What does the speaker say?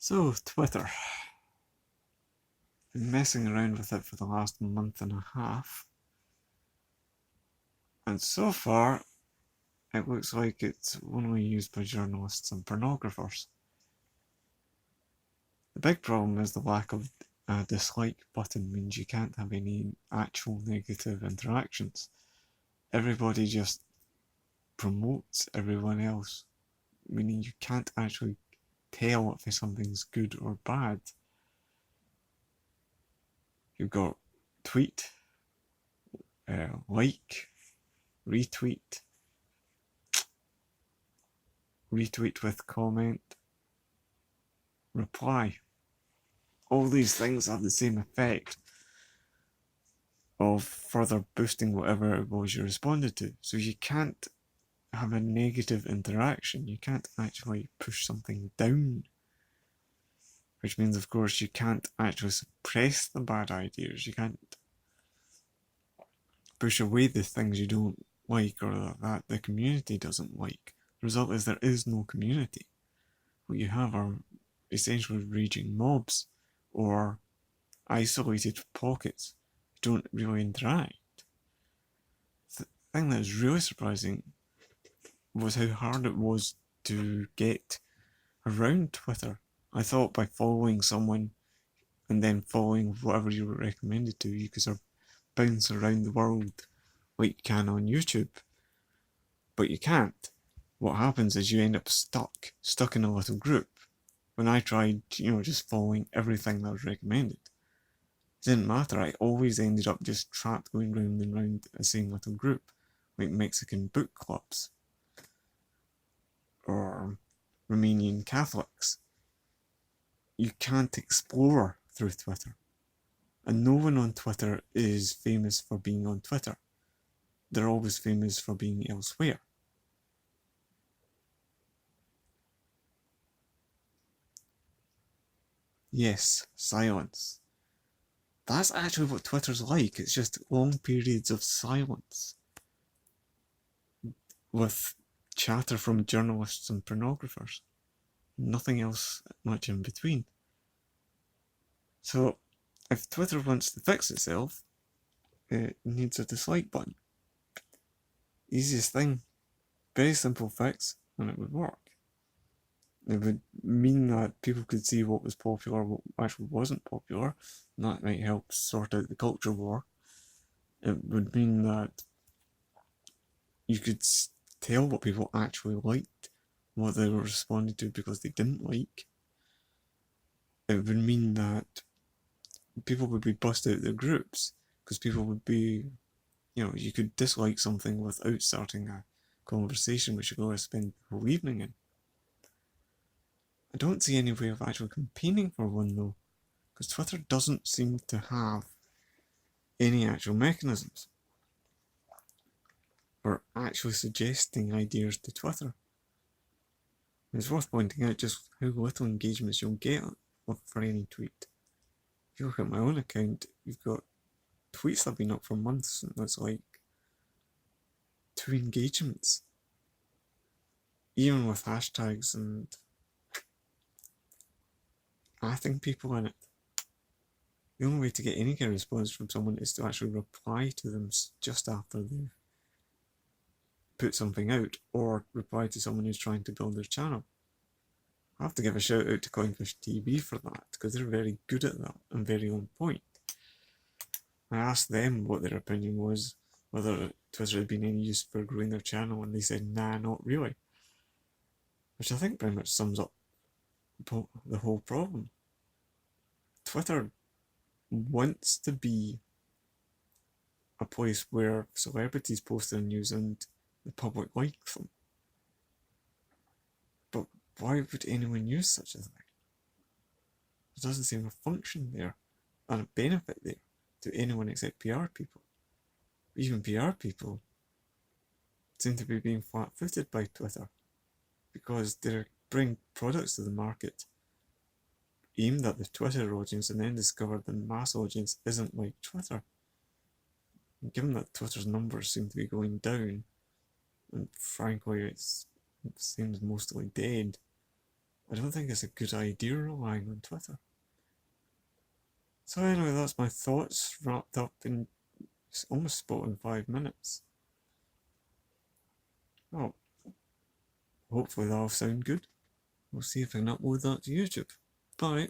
So, Twitter. Been messing around with it for the last month and a half. And so far, it looks like it's only used by journalists and pornographers. The big problem is the lack of a dislike button means you can't have any actual negative interactions. Everybody just promotes everyone else, meaning you can't actually tell if something's good or bad. You've got tweet, like, retweet, retweet with comment, reply. All these things have the same effect of further boosting whatever it was you responded to. So you can't have a negative interaction. You can't actually push something down. Which means, of course, you can't actually suppress the bad ideas. You can't push away the things you don't like or that the community doesn't like. The result is there is no community. What you have are essentially raging mobs or isolated pockets who don't really interact. The thing that was really surprising was how hard it was to get around Twitter. I thought by following someone and then following whatever you were recommended to, you could sort of bounce around the world like you can on YouTube. But you can't. What happens is you end up stuck in a little group. When I tried, just following everything that was recommended, it didn't matter. I always ended up just trapped going round and round the same little group, like Mexican book clubs or Romanian Catholics. You can't explore through Twitter. And no one on Twitter is famous for being on Twitter. They're always famous for being elsewhere. Yes, silence. That's actually what Twitter's like. It's just long periods of silence with chatter from journalists and pornographers. Nothing else much in between. So, if Twitter wants to fix itself, it needs a dislike button. Easiest thing, very simple fix, and it would work. It would mean that people could see what was popular, what actually wasn't popular, and that might help sort out the culture war. It would mean that you could tell what people actually liked, what they were responding to because they didn't like. It would mean that people would be bust out of their groups because people would be, you could dislike something without starting a conversation which you're going to spend the whole evening in. I don't see any way of actually campaigning for one though, because Twitter doesn't seem to have any actual mechanisms for actually suggesting ideas to Twitter. It's worth pointing out just how little engagements you'll get for any tweet. If you look at my own account, you've got tweets that have been up for months and it's like 2 engagements. Even with hashtags and adding people in it. The only way to get any kind of response from someone is to actually reply to them just after they've put something out, or reply to someone who's trying to build their channel. I have to give a shout out to Coinfish TV for that, because they're very good at that and very on point. I asked them what their opinion was, whether Twitter had been any use for growing their channel, and they said, nah, not really. Which I think pretty much sums up the whole problem. Twitter wants to be a place where celebrities post their news and the public like them. But why would anyone use such a thing? There doesn't seem a function there and a benefit there to anyone except PR people. Even PR people seem to be being flat-footed by Twitter because they bring products to the market aimed at the Twitter audience and then discover the mass audience isn't like Twitter. And given that Twitter's numbers seem to be going down, and frankly it seems mostly dead, I don't think it's a good idea relying on Twitter. So anyway, that's my thoughts wrapped up in almost spot in 5 minutes. Well, hopefully that'll sound good. We'll see if I can upload that to YouTube. Bye.